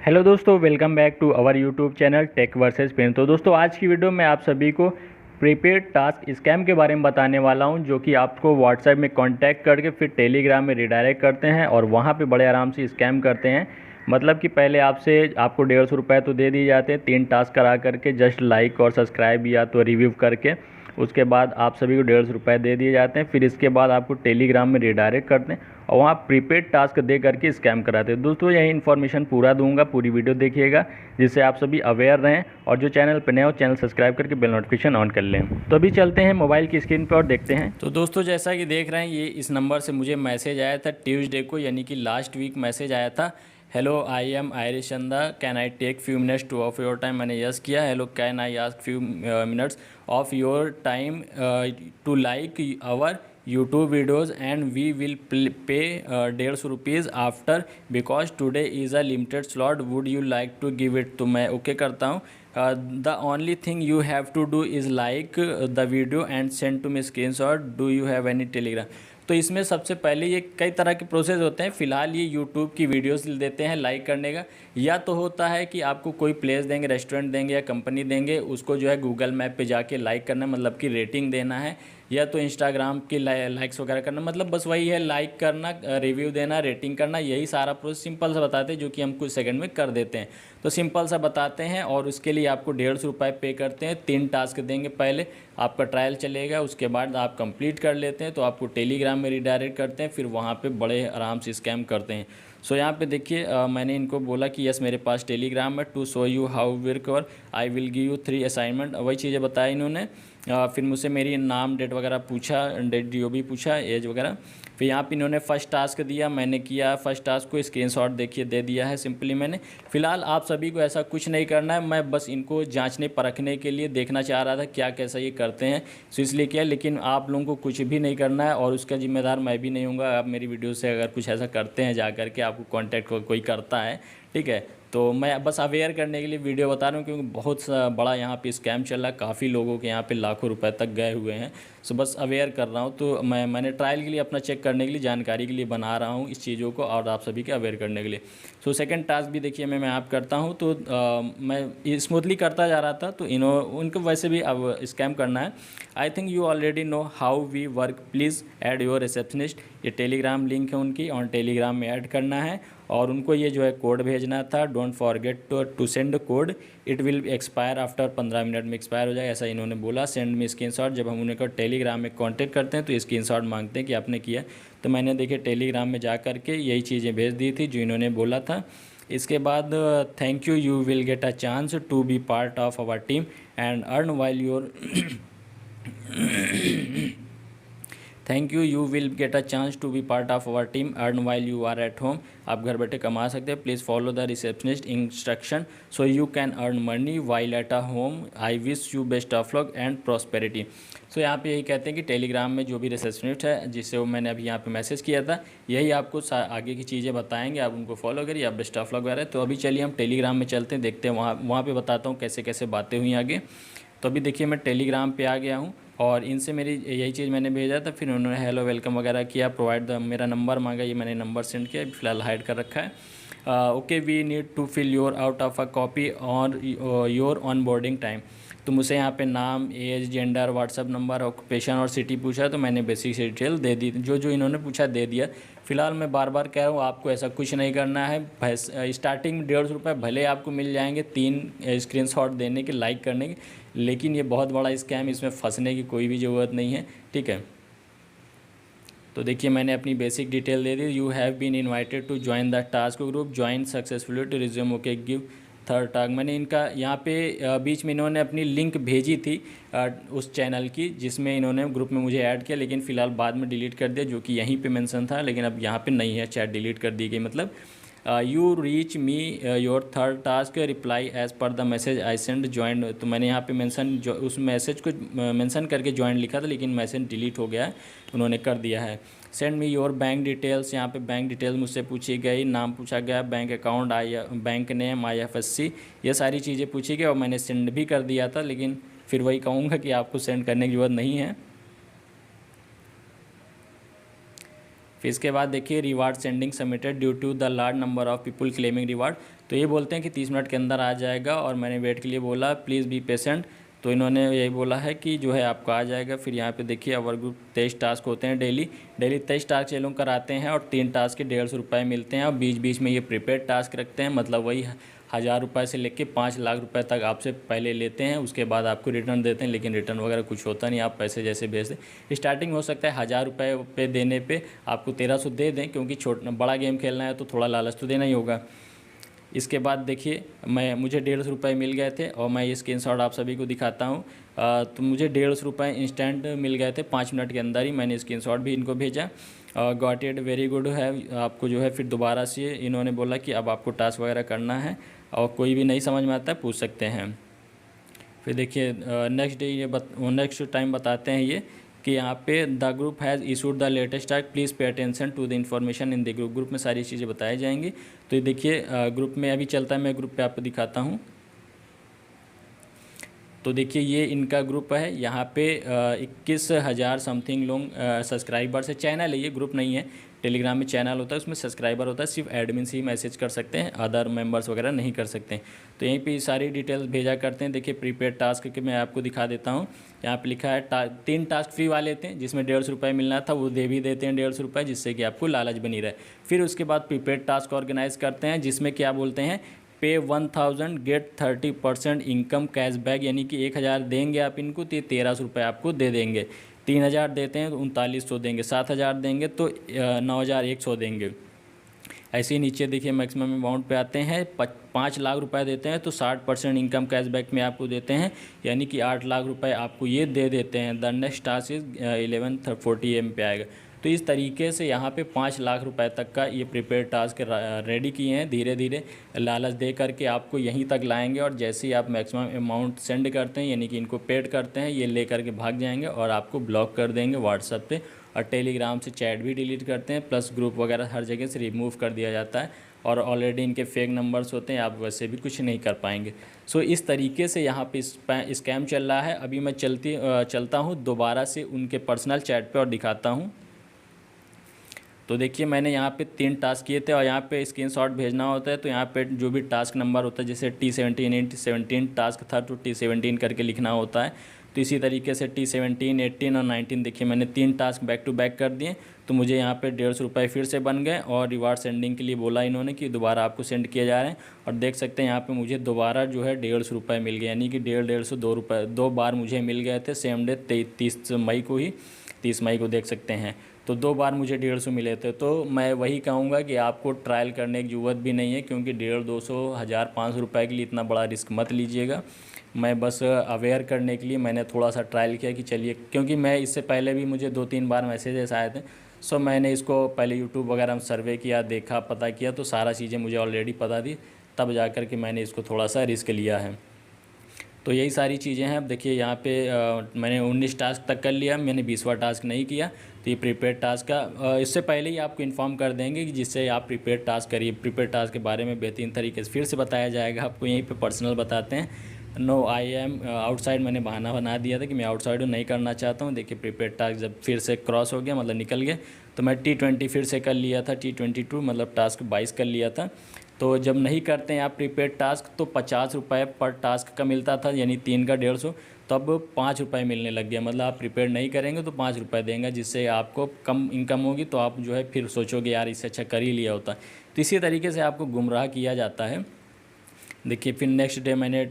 Hello दोस्तों, welcome back to our YouTube channel tech versus pen. तो दोस्तों, आज की वीडियो में आप सभी को प्रीपेड टास्क स्कैम के बारे में बताने वाला हूं, जो कि आपको व्हाट्सएप में कांटेक्ट करके फिर टेलीग्राम में रिडायरेक्ट करते हैं और वहां पे बड़े आराम से स्कैम करते हैं। मतलब कि पहले आपको 150 रुपये तो दे दिए जाते हैं 3 टास्क करा करके, जस्ट लाइक और सब्सक्राइब या तो रिव्यू करके। उसके बाद आप सभी को 150 रुपये दे दिए जाते हैं। फिर इसके बाद आपको टेलीग्राम में रिडायरेक्ट करते हैं और वहाँ प्रीपेड टास्क दे करके स्कैम कराते हैं। दोस्तों, यही इन्फॉर्मेशन पूरा दूंगा, पूरी वीडियो देखिएगा जिससे आप सभी अवेयर रहें। और जो चैनल पर नए हो, चैनल सब्सक्राइब करके बेल नोटिफिकेशन ऑन कर लें। तो अभी चलते हैं मोबाइल की स्क्रीन पर और देखते हैं। तो दोस्तों, जैसा कि देख रहे हैं, ये इस नंबर से मुझे मैसेज आया था ट्यूसडे को, यानी कि लास्ट वीक मैसेज आया था। Hello, I am Irish Chanda, can I take few minutes to of your time. मैंने यस किया। Hello, can I ask few minutes of your time to like our YouTube videos and we will pay 150 rupees after, because today is a limited slot, would you like to give it. तो मैं okay करता हूँ। The only thing you have to do is like the video and send to me screenshot. Do you have any Telegram. तो इसमें सबसे पहले ये कई तरह के प्रोसेस होते हैं। फ़िलहाल ये यूट्यूब की वीडियोस देते हैं लाइक करने का, या तो होता है कि आपको कोई प्लेस देंगे, रेस्टोरेंट देंगे या कंपनी देंगे, उसको जो है गूगल मैप पे जाके लाइक करना, मतलब कि रेटिंग देना है। या तो इंस्टाग्राम की लाइक्स वगैरह करना, मतलब बस वही है, लाइक करना, रिव्यू देना, रेटिंग करना, यही सारा प्रोसेस सिंपल सा बताते हैं, जो कि हम कुछ सेकंड में कर देते हैं। तो सिंपल सा बताते हैं और उसके लिए आपको 150 रुपये पे करते हैं। 3 टास्क देंगे, पहले आपका ट्रायल चलेगा, उसके बाद आप कंप्लीट कर लेते हैं तो आपको टेलीग्राम में रिडायरेक्ट करते हैं, फिर वहाँ पे बड़े आराम से स्कैम करते हैं। सो यहाँ पे देखिए, मैंने इनको बोला कि यस मेरे पास टेलीग्राम है, to show you how work और I will give you 3 assignment, वही चीज़ें बताई इन्होंने। फिर मुझसे मेरी नाम, डेट वगैरह पूछा, डेट जो भी पूछा, एज वगैरह। फिर यहाँ पे इन्होंने फर्स्ट टास्क दिया, मैंने किया। फर्स्ट टास्क को स्क्रीनशॉट देखिए दे दिया है सिंपली मैंने। फ़िलहाल आप सभी को ऐसा कुछ नहीं करना है, मैं बस इनको जांचने परखने के लिए देखना चाह रहा था क्या कैसा ये करते हैं, सो इसलिए किया। लेकिन आप लोगों को कुछ भी नहीं करना है और उसका जिम्मेदार मैं भी नहीं हूँगा। आप मेरी वीडियो से अगर कुछ ऐसा करते हैं, जा करके आपको कॉन्टैक्ट कोई करता है, ठीक है, तो मैं बस अवेयर करने के लिए वीडियो बता रहा हूँ, क्योंकि बहुत बड़ा यहाँ पे स्कैम चल रहा है, काफ़ी लोगों के यहाँ पे लाखों रुपए तक गए हुए हैं। सो बस अवेयर कर रहा हूँ। तो मैंने ट्रायल के लिए अपना चेक करने के लिए, जानकारी के लिए बना रहा हूँ इस चीज़ों को, और आप सभी के अवेयर करने के लिए। सो सेकंड टास्क भी देखिए मैं आप करता हूँ, तो मैं स्मूथली करता जा रहा था। तो उनको वैसे भी अब स्कैम करना है। I think you already know how we work, please add your receptionist. ये टेलीग्राम लिंक है उनकी, और टेलीग्राम में ऐड करना है और उनको ये जो है कोड भेजना था। Don't forget to send code, it will expire after 15 minute में एक्सपायर हो जाएगा, ऐसा इन्होंने बोला। सेंड में स्क्रीनशॉट। जब हम उन्हें टेलीग्राम में कांटेक्ट करते हैं तो स्क्रीनशॉट मांगते हैं कि आपने किया। तो मैंने देखिए टेलीग्राम में जा कर के यही चीज़ें भेज दी थी जो इन्होंने बोला था। इसके बाद thank you, you will get a chance to be part of our team and earn while your thank you, you will get a chance to be part of our team, earn while you are at home. आप घर बैठे कमा सकते हैं। Please follow the receptionist instruction so you can earn money while at a home. I wish you best of luck and prosperity. So यहाँ पे यही कहते हैं कि टेलीग्राम में जो भी रिसेप्शनिस्ट है, जिससे वो मैंने अभी यहाँ पे मैसेज किया था, यही आपको आगे की चीज़ें बताएंगे, आप उनको फॉलो करिए, आप बेस्ट ऑफ लक वगैरह। तो अभी चलिए हम टेलीग्राम में चलते हैं, देखते हैं वहाँ पर बताता हूँ कैसे कैसे बातें हुई आगे। तो अभी देखिए मैं टेलीग्राम पे आ गया हूँ और इनसे मेरी यही चीज़ मैंने भेजा था। फिर उन्होंने हेलो वेलकम वगैरह किया, प्रोवाइड द, मेरा नंबर मांगा, ये मैंने नंबर सेंड किया, फिलहाल हाइड कर रखा है। Okay, we need to fill your out of a copy on your onboarding time. तो मुझे यहाँ पे नाम, age, gender, WhatsApp number, occupation और सिटी पूछा, तो मैंने बेसिक डिटेल दे दी, जो जो इन्होंने पूछा दे दिया। फिलहाल मैं बार बार कह रहा हूँ, आपको ऐसा कुछ नहीं करना है। स्टार्टिंग में 150 रुपये भले आपको मिल जाएंगे 3 स्क्रीनशॉट देने के, लाइक करने के, लेकिन ये बहुत बड़ा स्कैम, इसमें फंसने की कोई भी ज़रूरत नहीं है, ठीक है। तो देखिए मैंने अपनी बेसिक डिटेल दे दी। You have been invited to join the task group, join successfully to resume, okay give third task. मैंने इनका यहाँ पे बीच में इन्होंने अपनी लिंक भेजी थी उस चैनल की, जिसमें इन्होंने ग्रुप में मुझे ऐड किया, लेकिन फ़िलहाल बाद में डिलीट कर दिया, जो कि यहीं पे मेंशन था, लेकिन अब यहाँ पे नहीं है, चैट डिलीट कर दी गई। मतलब you reach me your third task, reply as per the message I send join. तो मैंने यहाँ पे मेंशन, जो उस मैसेज को मेंशन करके ज्वाइन लिखा था, लेकिन मैसेज डिलीट हो गया है, उन्होंने कर दिया है। Send me your bank details, यहाँ पे बैंक डिटेल्स मुझसे पूछी गई, नाम पूछा गया, bank account, bank name, IFSC, ये सारी चीज़ें पूछी गई और मैंने सेंड भी कर दिया था। लेकिन फिर वही कहूँगा कि आपको सेंड करने की ज़रूरत नहीं है। फिर इसके बाद देखिए reward sending submitted due to the large number of people claiming reward. तो ये बोलते हैं कि 30 मिनट के अंदर आ जाएगा और मैंने वेट के लिए बोला प्लीज़ बी पेशेंट, तो इन्होंने यही बोला है कि जो है आपको आ जाएगा। फिर यहाँ पे देखिए अवर ग्रुप 23 टास्क होते हैं डेली 23 टास्क ये लोग कराते हैं और 3 टास्क के 150 रुपये मिलते हैं और बीच बीच में ये प्रीपेड टास्क रखते हैं, मतलब वही 1000 रुपये से लेके 5 लाख रुपए तक आपसे पहले लेते हैं, उसके बाद आपको रिटर्न देते हैं, लेकिन रिटर्न वगैरह कुछ होता नहीं, आप पैसे जैसे भेज दें। स्टार्टिंग हो सकता है 1000 रुपये पे देने पे आपको 1300 दे दें, क्योंकि बड़ा गेम खेलना है तो थोड़ा लालच तो देना ही होगा। इसके बाद देखिए मुझे 150 रुपये मिल गए थे और मैं ये स्क्रीनशॉट आप सभी को दिखाता हूँ। तो मुझे 150 रुपये इंस्टेंट मिल गए थे 5 मिनट के अंदर ही, मैंने स्क्रीनशॉट भी इनको भेजा। गॉट इट वेरी गुड है आपको जो है। फिर दोबारा से इन्होंने बोला कि अब आपको टास्क वगैरह करना है और कोई भी नहीं समझ में आता है पूछ सकते हैं। फिर देखिए नेक्स्ट डे ये नेक्स्ट टाइम बताते हैं ये कि यहाँ पे the group has issued the latest task please pay attention to the information in the group. Group में सारी चीज़ें बताई जाएंगी। तो ये देखिए ग्रुप में अभी चलता है, मैं ग्रुप पे आपको दिखाता हूँ। तो देखिए ये इनका ग्रुप है, यहाँ पे 21,000 समथिंग लोग सब्सक्राइबर्स है। चैनल है ये, ग्रुप नहीं है। टेलीग्राम में चैनल होता है, उसमें सब्सक्राइबर होता है, सिर्फ एडमिन से ही मैसेज कर सकते हैं, अदर मेंबर्स वगैरह नहीं कर सकते हैं। तो यहीं पे सारी डिटेल्स भेजा करते हैं। देखिए प्रीपेड टास्क के मैं आपको दिखा देता हूँ। यहाँ पे लिखा है 3 टास्क फ्री वाले थे जिसमें 150 रुपये मिलना था, वो दे भी देते हैं 150 रुपये, जिससे कि आपको लालच बनी रहे। फिर उसके बाद प्रीपेड टास्क ऑर्गेनाइज करते हैं, जिसमें क्या बोलते हैं पे 1000 गेट 30% इनकम कैशबैक, यानी कि 1000 देंगे आप इनको तो 1300 रुपये आपको दे देंगे। 3000 देते हैं तो 3900 देंगे, 7000 देंगे तो 9100 देंगे। ऐसे ही नीचे देखिए मैक्सिमम अमाउंट पे आते हैं। 5 लाख रुपए देते हैं तो 60% इनकम कैशबैक में आपको देते हैं, यानी कि 8 लाख रुपए आपको ये दे देते हैं। The next task is 11:40 AM पे आएगा। तो इस तरीके से यहाँ पे 5 लाख रुपए तक का ये प्रीपेड टास्क रेडी किए हैं। धीरे धीरे लालच दे करके आपको यहीं तक लाएंगे और जैसे ही आप मैक्सिमम अमाउंट सेंड करते हैं, यानी कि इनको पेड करते हैं, ये ले करके भाग जाएंगे और आपको ब्लॉक कर देंगे व्हाट्सएप पे, और टेलीग्राम से चैट भी डिलीट करते हैं, प्लस ग्रुप वगैरह हर जगह से रिमूव कर दिया जाता है। और ऑलरेडी इनके फेक नंबर्स होते हैं, आप वैसे भी कुछ नहीं कर पाएंगे। सो इस तरीके से यहाँ पे स्कैम चल रहा है। अभी मैं चलता हूँ दोबारा से उनके पर्सनल चैट पे और दिखाता हूँ। तो देखिए मैंने यहाँ पे 3 टास्क किए थे और यहाँ पे स्क्रीनशॉट भेजना होता है। तो यहाँ पे जो भी टास्क नंबर होता है, जैसे T17 टास्क था तो T17 करके लिखना होता है। तो इसी तरीके से T17, 18 और 19 देखिए मैंने 3 टास्क बैक टू बैक कर दिए। तो मुझे यहाँ पे 150 रुपये फिर से बन गए और रिवार्ड सेंडिंग के लिए बोला इन्होंने कि दोबारा आपको सेंड किए जा रहे हैं। और देख सकते हैं यहाँ पे मुझे दोबारा जो है 150 रुपये मिल गए, यानी कि 150 2 रुपये 2 बार मुझे मिल गए थे सेम डे 30 मई को ही। 30 मई को देख सकते हैं, तो 2 बार मुझे 150 मिले थे। तो मैं वही कहूँगा कि आपको ट्रायल करने की ज़रूरत भी नहीं है, क्योंकि 150, 200, 1000, 500 रुपये के लिए इतना बड़ा रिस्क मत लीजिएगा। मैं बस अवेयर करने के लिए मैंने थोड़ा सा ट्रायल किया कि चलिए, क्योंकि मैं इससे पहले भी मुझे 2-3 बार मैसेजेस आए थे। सो मैंने इसको पहले यूट्यूब वगैरह में सर्वे किया, देखा, पता किया, तो सारा चीज़ें मुझे ऑलरेडी पता थी, तब जा कर के मैंने इसको थोड़ा सा रिस्क लिया है। तो यही सारी चीज़ें हैं। अब देखिए यहाँ पे मैंने 19 टास्क तक कर लिया, मैंने 20वां टास्क नहीं किया। तो ये प्रीपेड टास्क का इससे पहले ही आपको इन्फॉर्म कर देंगे कि जिससे आप प्रीपेड टास्क करिए। प्रीपेड टास्क के बारे में बेहतरीन तरीके से फिर से बताया जाएगा आपको, यहीं पे पर्सनल बताते हैं। नो आई एम आउटसाइड, मैंने बहाना बना दिया था कि मैं आउटसाइड नहीं करना चाहता हूँ। देखिए प्रीपेड टास्क जब फिर से क्रॉस हो गया, मतलब निकल गया, तो मैं T20 फिर से कर लिया था, T22 मतलब टास्क 22 कर लिया था। तो जब नहीं करते हैं आप प्रीपेड टास्क तो 50 रुपये पर टास्क का मिलता था, यानी 3 का 150, तो अब 5 रुपये मिलने लग गया। मतलब आप प्रीपेड नहीं करेंगे तो 5 रुपये देंगे, जिससे आपको कम इनकम होगी, तो आप जो है फिर सोचोगे यार इससे अच्छा कर ही लिया होता। तो इसी तरीके से आपको गुमराह किया जाता है। देखिए फिर नेक्स्ट डे मैंने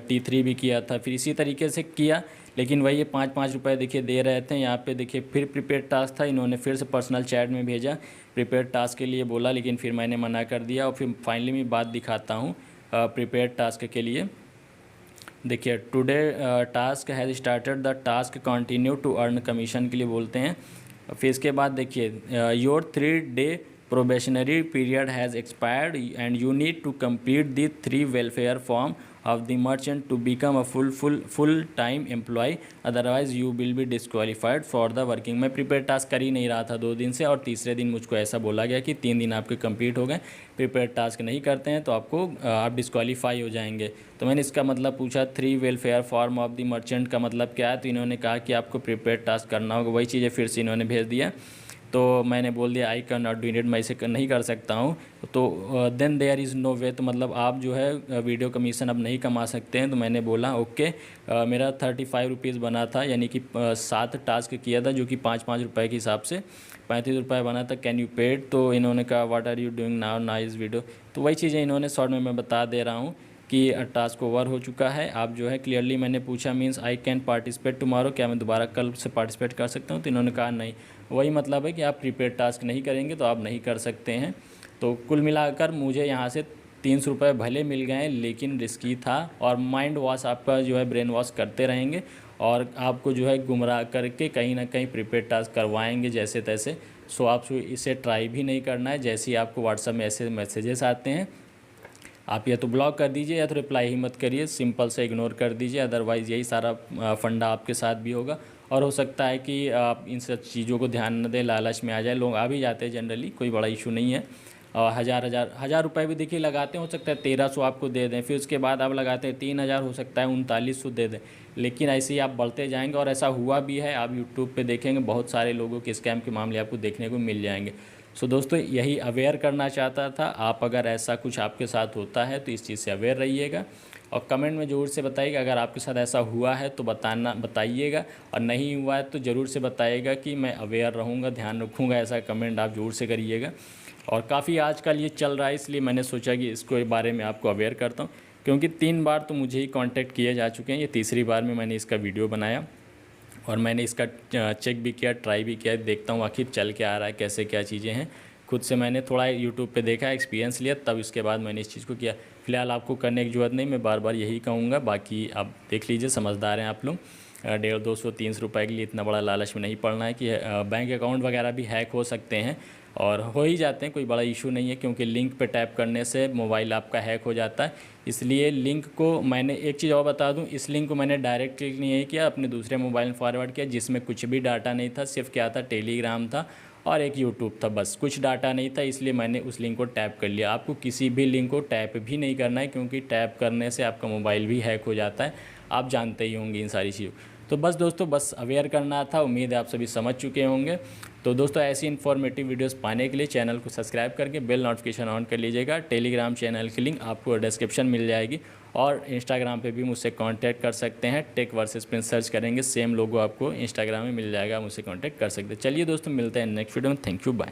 T3 भी किया था, फिर इसी तरीके से किया, लेकिन वही 5-5 रुपये देखिए दे रहे थे। यहाँ पे देखिए फिर प्रीपेड टास्क था, इन्होंने फिर से पर्सनल चैट में भेजा, प्रीपेड टास्क के लिए बोला, लेकिन फिर मैंने मना कर दिया। और फिर फाइनली मैं बात दिखाता हूँ प्रीपेड टास्क के लिए। देखिए today task has started, the task continue to earn commission के लिए बोलते हैं। फिर इसके बाद देखिए your 3-day probationary period has expired and you need to complete the 3 welfare form of the merchant to become a full time employee, otherwise you will be disqualified for the working। मैं prepaid task कर ही नहीं रहा था 2 दिन से, और तीसरे दिन मुझको ऐसा बोला गया कि 3 दिन आपके कंप्लीट हो गए, प्रीपेड टास्क नहीं करते हैं तो आपको आप डिस्क्वालीफाई हो जाएंगे। तो मैंने इसका मतलब पूछा 3 welfare form of the merchant का मतलब क्या है, तो इन्होंने कहा कि आपको प्रीपेड टास्क करना होगा। वही चीज़ें फिर से इन्होंने भेज दिया। तो मैंने बोल दिया I can not do it, मैं इसे नहीं कर सकता हूँ। तो देन देयर इज़ नो वे, तो मतलब आप जो है वीडियो कमीशन अब नहीं कमा सकते हैं। तो मैंने बोला ओके, मेरा 35 रुपीज़ बना था, यानी कि 7 टास्क किया था जो कि 5-5 रुपये के हिसाब से 35 रुपये बना था। Can you paid? तो इन्होंने कहा what are you doing now, nice video. तो वही चीज़ें इन्होंने शॉर्ट में मैं बता दे रहा हूँ कि टास्क ओवर हो चुका है। आप जो है क्लियरली, मैंने पूछा means I can participate tomorrow, क्या मैं दोबारा कल से पार्टिसिपेट कर सकता हूँ? तो इन्होंने कहा नहीं। वही मतलब है कि आप प्रीपेड टास्क नहीं करेंगे तो आप नहीं कर सकते हैं। तो कुल मिलाकर मुझे यहाँ से 300 रुपये भले मिल गए, लेकिन रिस्की था। और माइंड वॉश आपका जो है ब्रेन वॉश करते रहेंगे और आपको जो है गुमराह करके कहीं ना कहीं प्रीपेड टास्क करवाएंगे जैसे तैसे। सो आप इसे ट्राई भी नहीं करना है। जैसे ही आपको व्हाट्सएप में ऐसे मैसेजेस आते हैं, आप या तो ब्लॉक कर दीजिए या तो रिप्लाई ही मत करिए, सिंपल से इग्नोर कर दीजिए। अदरवाइज़ यही सारा फंडा आपके साथ भी होगा। और हो सकता है कि आप इन सब चीज़ों को ध्यान न दें, लालच में आ जाए। लोग आ भी जाते हैं जनरली, कोई बड़ा इशू नहीं है। और हज़ार रुपये भी देखिए लगाते हैं, हो सकता है 1300 आपको दे दें, फिर उसके बाद आप लगाते हैं 3000, हो सकता है 3900 दे दें। लेकिन ऐसे ही आप बढ़ते जाएंगे और ऐसा हुआ भी है। आप यूट्यूब पे देखेंगे बहुत सारे लोगों के स्कैम के मामले आपको देखने को मिल जाएंगे। सो दोस्तों, यही अवेयर करना चाहता था। आप अगर ऐसा कुछ आपके साथ होता है तो इस चीज़ से अवेयर रहिएगा और कमेंट में ज़रूर से बताइएगा। अगर आपके साथ ऐसा हुआ है तो बताइएगा, और नहीं हुआ है तो ज़रूर से बताइएगा कि मैं अवेयर रहूँगा, ध्यान रखूँगा। ऐसा कमेंट आप ज़रूर से करिएगा। और काफ़ी आजकल ये चल रहा है, इसलिए मैंने सोचा कि इसको बारे में आपको अवेयर करता हूँ, क्योंकि 3 बार तो मुझे ही कांटेक्ट किए जा चुके हैं। ये तीसरी बार में मैंने इसका वीडियो बनाया और मैंने इसका चेक भी किया, ट्राई भी किया, देखता हूँ आखिर चल क्या आ रहा है, कैसे क्या चीज़ें हैं। खुद से मैंने थोड़ा यूट्यूब पे देखा, एक्सपीरियंस लिया, तब इसके बाद मैंने इस चीज़ को किया। फ़िलहाल आपको करने की ज़रूरत नहीं, मैं बार बार यही कहूँगा। बाकी आप देख लीजिए, समझदार हैं आप लोग। 150, 200, 300 रुपये के लिए इतना बड़ा लालच में नहीं पड़ना है कि बैंक अकाउंट वगैरह भी हैक हो सकते हैं, और हो ही जाते हैं, कोई बड़ा इशू नहीं है। क्योंकि लिंक पे टैप करने से मोबाइल आपका हैक हो जाता है। इसलिए लिंक को, मैंने एक चीज़ और बता दूं, इस लिंक को मैंने डायरेक्ट क्लिक नहीं किया, अपने दूसरे मोबाइल में फॉरवर्ड किया, जिसमें कुछ भी डाटा नहीं था। सिर्फ क्या था, टेलीग्राम था और एक यूट्यूब था, बस कुछ डाटा नहीं था। इसलिए मैंने उस लिंक को टैप कर लिया। आपको किसी भी लिंक को टैप भी नहीं करना है, क्योंकि टैप करने से आपका मोबाइल भी हैक हो जाता है। आप जानते ही होंगे इन सारी चीज़ों। तो बस दोस्तों, बस अवेयर करना था। उम्मीद है आप सभी समझ चुके होंगे। तो दोस्तों, ऐसी इन्फॉर्मेटिव वीडियोस पाने के लिए चैनल को सब्सक्राइब करके बेल नोटिफिकेशन ऑन कर लीजिएगा। टेलीग्राम चैनल की लिंक आपको डिस्क्रिप्शन मिल जाएगी, और इंस्टाग्राम पे भी मुझसे कांटेक्ट कर सकते हैं। टेक वर्सेस प्रिंस सर्च करेंगे, सेम लोगो आपको इंस्टाग्राम में मिल जाएगा, मुझसे कांटेक्ट कर सकते हैं। चलिए दोस्तों, मिलते हैं नेक्स्ट वीडियो में। Thank you, bye.